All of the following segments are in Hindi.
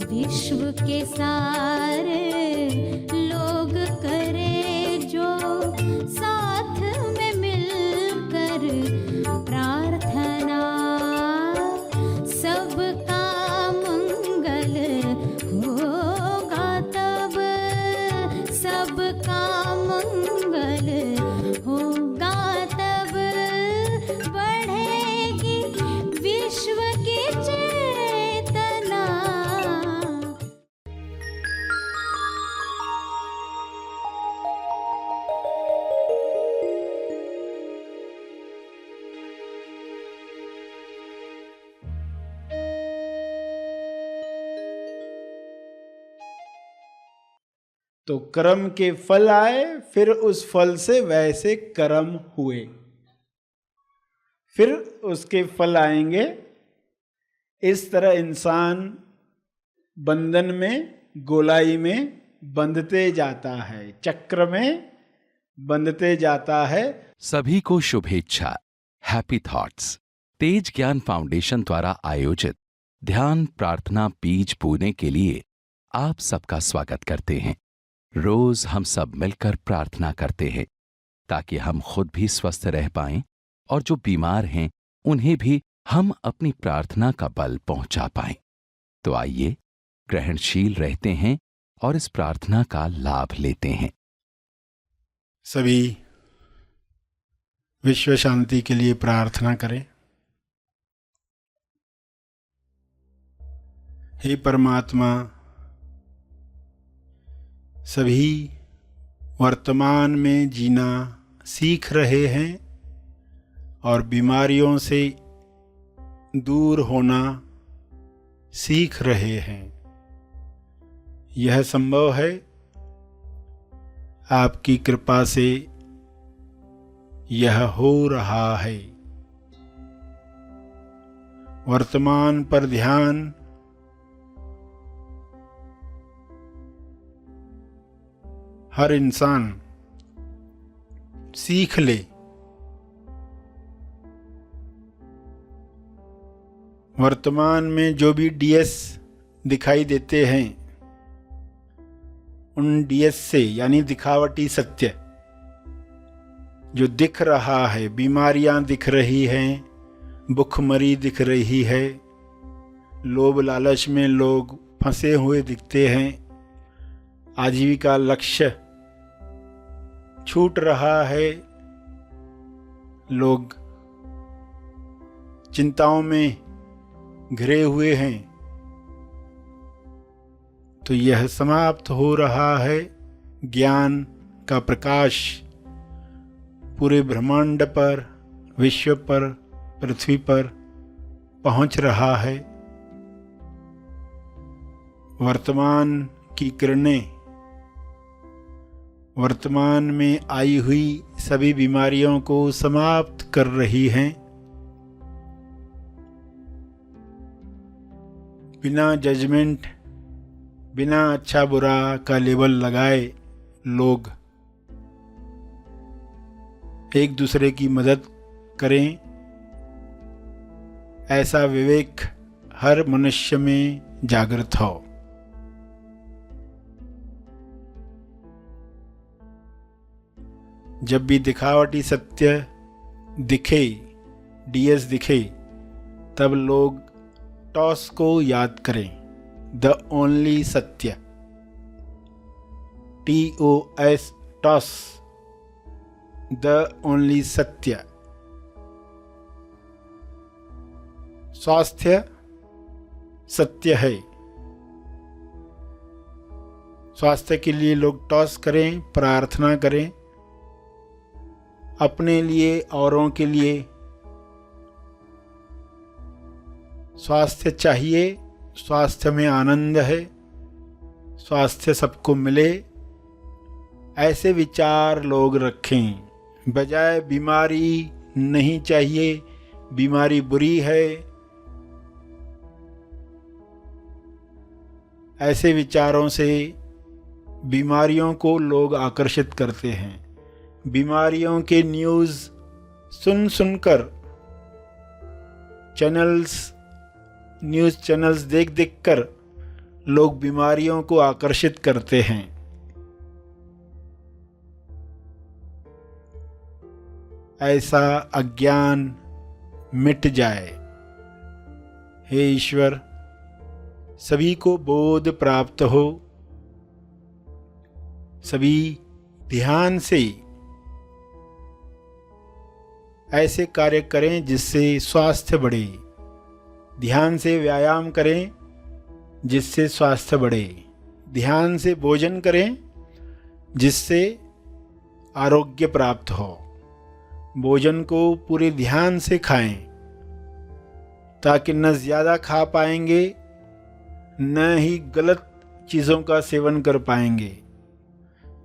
विश्व के सारे लोग करे जो साथ में मिलकर प्रार्थना, सबका मंगल होगा तब, सबका मंगल होगा तब, बढ़ेगी विश्व की चेतना। तो कर्म के फल आए, फिर उस फल से वैसे कर्म हुए, फिर उसके फल आएंगे। इस तरह इंसान बंधन में, गोलाई में बंधते जाता है, चक्र में बंधते जाता है। सभी को शुभेच्छा। हैप्पी थॉट्स तेज ज्ञान फाउंडेशन द्वारा आयोजित ध्यान प्रार्थना बीज बोने के लिए आप सबका स्वागत करते हैं। रोज हम सब मिलकर प्रार्थना करते हैं ताकि हम खुद भी स्वस्थ रह पाएं और जो बीमार हैं उन्हें भी हम अपनी प्रार्थना का बल पहुंचा पाएं। तो आइए ग्रहणशील रहते हैं और इस प्रार्थना का लाभ लेते हैं। सभी विश्व शांति के लिए प्रार्थना करें। हे परमात्मा, सभी वर्तमान में जीना सीख रहे हैं और बीमारियों से दूर होना सीख रहे हैं। यह संभव है आपकी कृपा से, यह हो रहा है। वर्तमान पर ध्यान, हर इंसान सीख ले। वर्तमान में जो भी डीएस दिखाई देते हैं, उन डीएस से यानी दिखावटी सत्य जो दिख रहा है, बीमारियां दिख रही हैं, भुखमरी दिख रही है, लोभ लालच में लोग फंसे हुए दिखते हैं, आजीविका लक्ष्य छूट रहा है, लोग चिंताओं में घिरे हुए हैं, तो यह समाप्त हो रहा है। ज्ञान का प्रकाश पूरे ब्रह्मांड पर, विश्व पर, पृथ्वी पर पहुंच रहा है। वर्तमान की किरणें वर्तमान में आई हुई सभी बीमारियों को समाप्त कर रही हैं। बिना जजमेंट, बिना अच्छा बुरा का लेबल लगाए लोग एक दूसरे की मदद करें, ऐसा विवेक हर मनुष्य में जागृत हो। जब भी दिखावटी सत्य दिखे, डीएस दिखे, तब लोग टॉस को याद करें, द ओनली सत्य, TOS, टॉस, द ओनली सत्य। स्वास्थ्य सत्य है। स्वास्थ्य के लिए लोग टॉस करें, प्रार्थना करें, अपने लिए, औरों के लिए। स्वास्थ्य चाहिए, स्वास्थ्य में आनंद है, स्वास्थ्य सबको मिले, ऐसे विचार लोग रखें। बजाय बीमारी नहीं चाहिए, बीमारी बुरी है, ऐसे विचारों से बीमारियों को लोग आकर्षित करते हैं। बीमारियों के न्यूज़ सुन सुनकर, न्यूज़ चैनल्स देख देख कर लोग बीमारियों को आकर्षित करते हैं। ऐसा अज्ञान मिट जाए। हे ईश्वर, सभी को बोध प्राप्त हो, सभी ध्यान से ऐसे कार्य करें जिससे स्वास्थ्य बढ़े, ध्यान से व्यायाम करें जिससे स्वास्थ्य बढ़े, ध्यान से भोजन करें जिससे आरोग्य प्राप्त हो। भोजन को पूरे ध्यान से खाएं, ताकि न ज़्यादा खा पाएंगे न ही गलत चीज़ों का सेवन कर पाएंगे।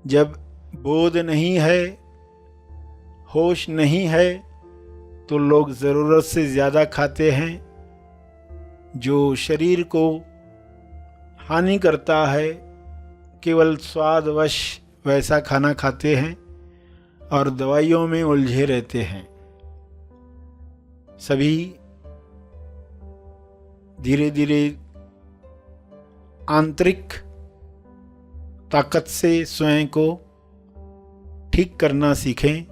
जब बोध नहीं है, होश नहीं है, तो लोग ज़रूरत से ज़्यादा खाते हैं, जो शरीर को हानि करता है। केवल स्वादवश वैसा खाना खाते हैं और दवाइयों में उलझे रहते हैं। सभी धीरे धीरे आंतरिक ताकत से स्वयं को ठीक करना सीखें।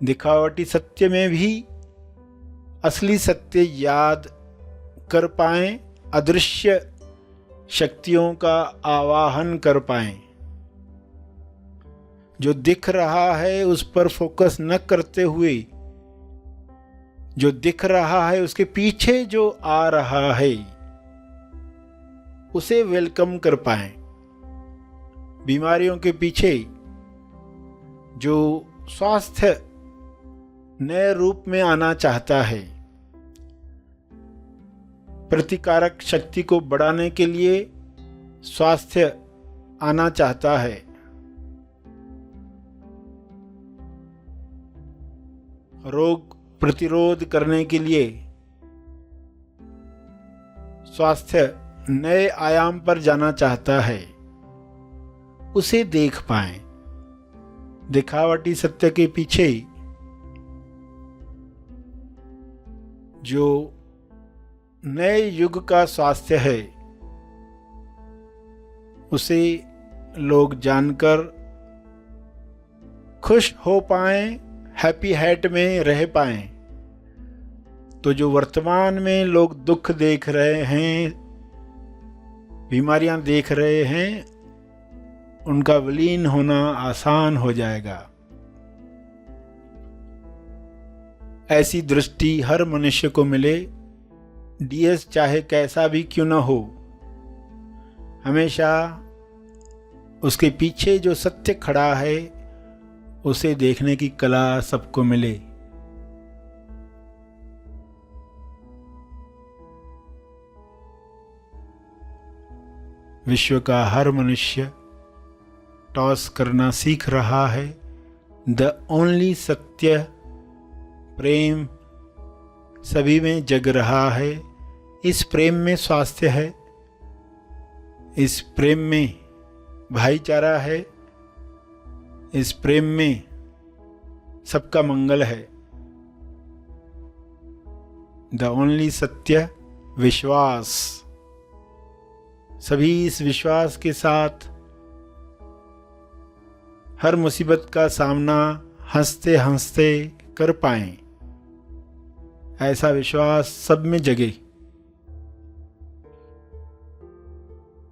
दिखावटी सत्य में भी असली सत्य याद कर पाएं, अदृश्य शक्तियों का आवाहन कर पाएं। जो दिख रहा है उस पर फोकस न करते हुए, जो दिख रहा है उसके पीछे जो आ रहा है उसे वेलकम कर पाएं। बीमारियों के पीछे जो स्वास्थ्य नए रूप में आना चाहता है, प्रतिकारक शक्ति को बढ़ाने के लिए स्वास्थ्य आना चाहता है, रोग प्रतिरोध करने के लिए स्वास्थ्य नए आयाम पर जाना चाहता है, उसे देख पाएं। दिखावटी सत्य के पीछे जो नए युग का स्वास्थ्य है, उसे लोग जानकर खुश हो पाएं, हैप्पी हैट में रह पाएं। तो जो वर्तमान में लोग दुख देख रहे हैं, बीमारियां देख रहे हैं, उनका विलीन होना आसान हो जाएगा। ऐसी दृष्टि हर मनुष्य को मिले, डीएस चाहे कैसा भी क्यों न हो, हमेशा उसके पीछे जो सत्य खड़ा है उसे देखने की कला सबको मिले। विश्व का हर मनुष्य टॉस करना सीख रहा है। द ओनली सत्य प्रेम सभी में जग रहा है। इस प्रेम में स्वास्थ्य है, इस प्रेम में भाईचारा है, इस प्रेम में सबका मंगल है। द ओनली सत्य विश्वास। सभी इस विश्वास के साथ हर मुसीबत का सामना हंसते हंसते कर पाएं, ऐसा विश्वास सब में जगे।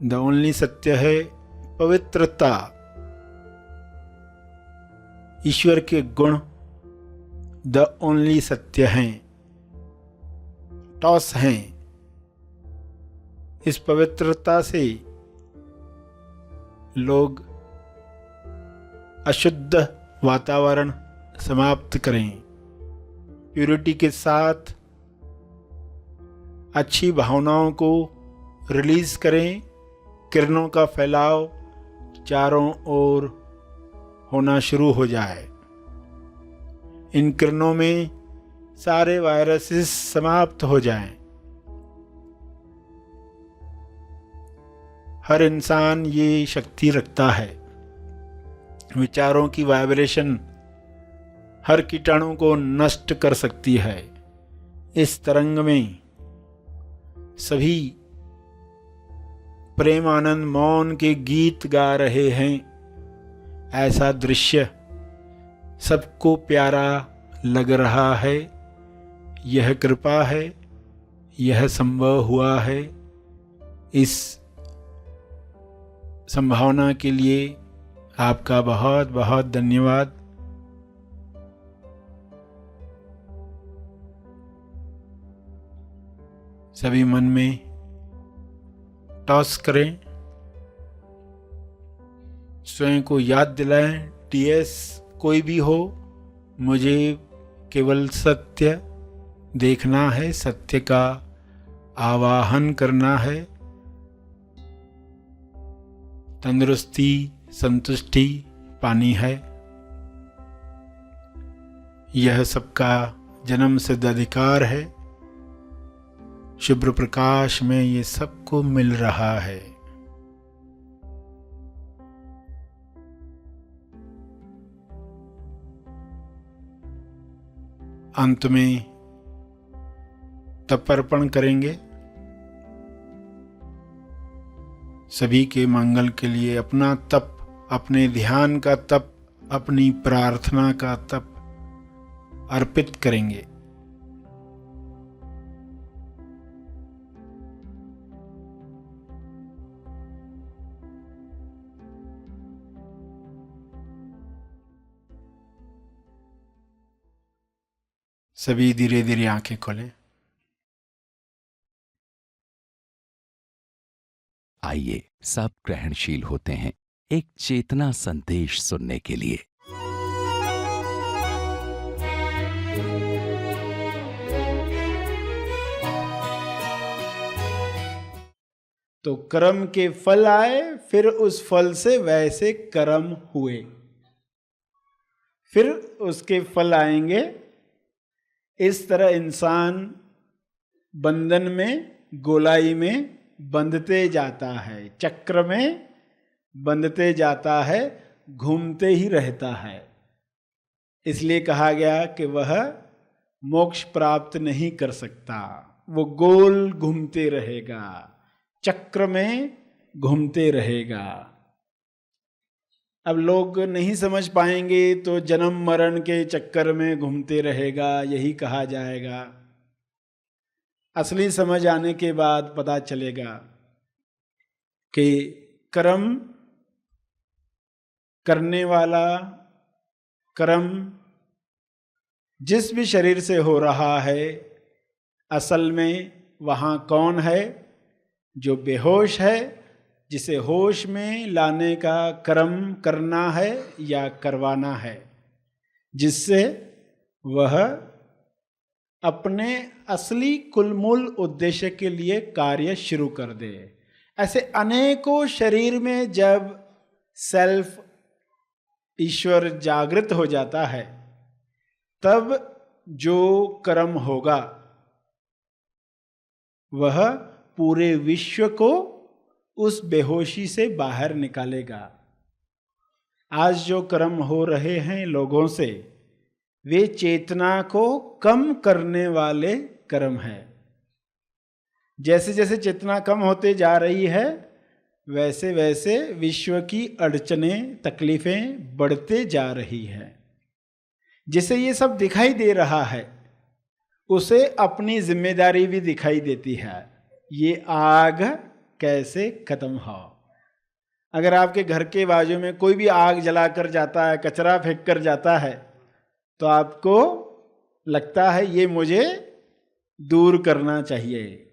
द ओनली सत्य है पवित्रता। ईश्वर के गुण द ओनली सत्य हैं, टॉस हैं। इस पवित्रता से लोग अशुद्ध वातावरण समाप्त करें, प्यूरिटी के साथ अच्छी भावनाओं को रिलीज करें। किरणों का फैलाव चारों ओर होना शुरू हो जाए। इन किरणों में सारे वायरसेस समाप्त हो जाएं। हर इंसान ये शक्ति रखता है। विचारों की वाइब्रेशन हर कीटाणु को नष्ट कर सकती है। इस तरंग में सभी प्रेमानंद मौन के गीत गा रहे हैं। ऐसा दृश्य सबको प्यारा लग रहा है। यह कृपा है, यह संभव हुआ है। इस संभावना के लिए आपका बहुत बहुत धन्यवाद। सभी मन में टॉस करें, स्वयं को याद दिलाएं, टीएस कोई भी हो, मुझे केवल सत्य देखना है, सत्य का आवाहन करना है। तंदुरुस्ती, संतुष्टि पानी है। यह सबका जन्म सिद्ध अधिकार है। शुभ्र प्रकाश में ये सबको मिल रहा है। अंत में तर्पण करेंगे। सभी के मंगल के लिए अपना तप, अपने ध्यान का तप, अपनी प्रार्थना का तप अर्पित करेंगे। सभी धीरे धीरे आंखें खोलें। आइए सब ग्रहणशील होते हैं एक चेतना संदेश सुनने के लिए। तो कर्म के फल आए, फिर उस फल से वैसे कर्म हुए, फिर उसके फल आएंगे। इस तरह इंसान बंधन में, गोलाई में बंधते जाता है, चक्र में बंधते जाता है, घूमते ही रहता है। इसलिए कहा गया कि वह मोक्ष प्राप्त नहीं कर सकता, वो गोल घूमते रहेगा, चक्र में घूमते रहेगा। अब लोग नहीं समझ पाएंगे तो जन्म मरण के चक्कर में घूमते रहेगा, यही कहा जाएगा। असली समझ आने के बाद पता चलेगा कि कर्म करने वाला, कर्म जिस भी शरीर से हो रहा है, असल में वहाँ कौन है? जो बेहोश है, जिसे होश में लाने का कर्म करना है या करवाना है, जिससे वह अपने असली कुलमूल उद्देश्य के लिए कार्य शुरू कर दे। ऐसे अनेकों शरीर में जब सेल्फ, ईश्वर जागृत हो जाता है, तब जो कर्म होगा वह पूरे विश्व को उस बेहोशी से बाहर निकालेगा। आज जो कर्म हो रहे हैं लोगों से, वे चेतना को कम करने वाले कर्म है। जैसे जैसे चेतना कम होते जा रही है, वैसे वैसे विश्व की अड़चनें, तकलीफें बढ़ते जा रही है। जिसे ये सब दिखाई दे रहा है, उसे अपनी जिम्मेदारी भी दिखाई देती है। ये आग कैसे खत्म हो। अगर आपके घर के बाजू में कोई भी आग जलाकर जाता है, कचरा फेंक कर जाता है, तो आपको लगता है ये मुझे दूर करना चाहिए।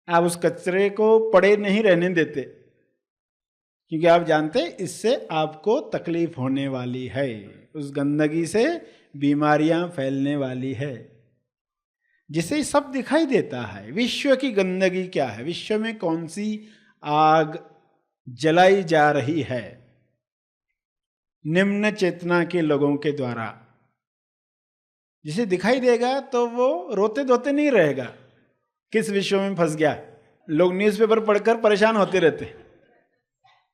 आप उस कचरे को पड़े नहीं रहने देते, क्योंकि आप जानते हैं इससे आपको तकलीफ होने वाली है, उस गंदगी से बीमारियां फैलने वाली है। जिसे सब दिखाई देता है। विश्व की गंदगी क्या है, विश्व में कौन सी आग जलाई जा रही है निम्न चेतना के लोगों के द्वारा। जिसे दिखाई देगा तो वो रोते धोते नहीं रहेगा किस विश्व में फंस गया। लोग न्यूज़पेपर पढ़कर परेशान होते रहते,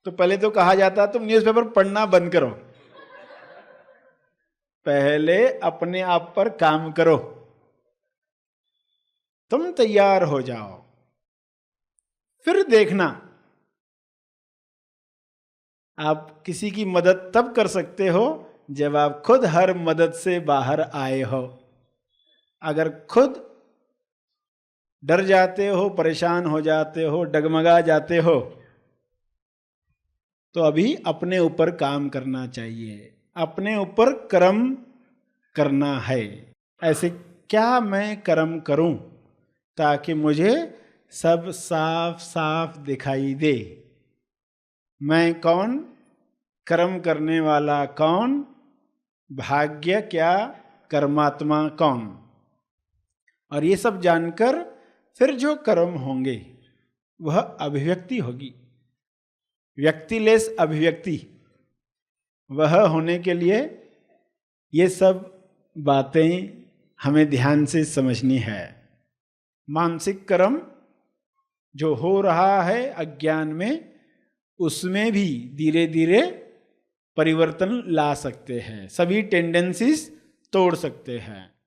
तो पहले तो कहा जाता तुम न्यूज़पेपर पढ़ना बंद करो, पहले अपने आप पर काम करो, तुम तैयार हो जाओ, फिर देखना। आप किसी की मदद तब कर सकते हो जब आप खुद हर मदद से बाहर आए हो। अगर खुद डर जाते हो, परेशान हो जाते हो, डगमगा जाते हो, तो अभी अपने ऊपर काम करना चाहिए, अपने ऊपर कर्म करना है। ऐसे क्या मैं कर्म करूं ताकि मुझे सब साफ साफ दिखाई दे। मैं कौन, कर्म करने वाला कौन, भाग्य क्या, कर्मात्मा कौन। और ये सब जानकर फिर जो कर्म होंगे वह अभिव्यक्ति होगी। व्यक्तिलेस अभिव्यक्ति, वह होने के लिए ये सब बातें हमें ध्यान से समझनी है। मानसिक कर्म जो हो रहा है अज्ञान में, उसमें भी धीरे धीरे परिवर्तन ला सकते हैं, सभी टेंडेंसीज तोड़ सकते हैं।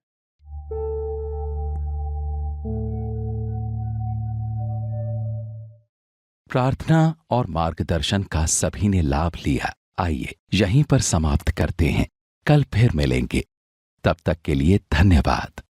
प्रार्थना और मार्गदर्शन का सभी ने लाभ लिया। आइए यहीं पर समाप्त करते हैं, कल फिर मिलेंगे। तब तक के लिए धन्यवाद।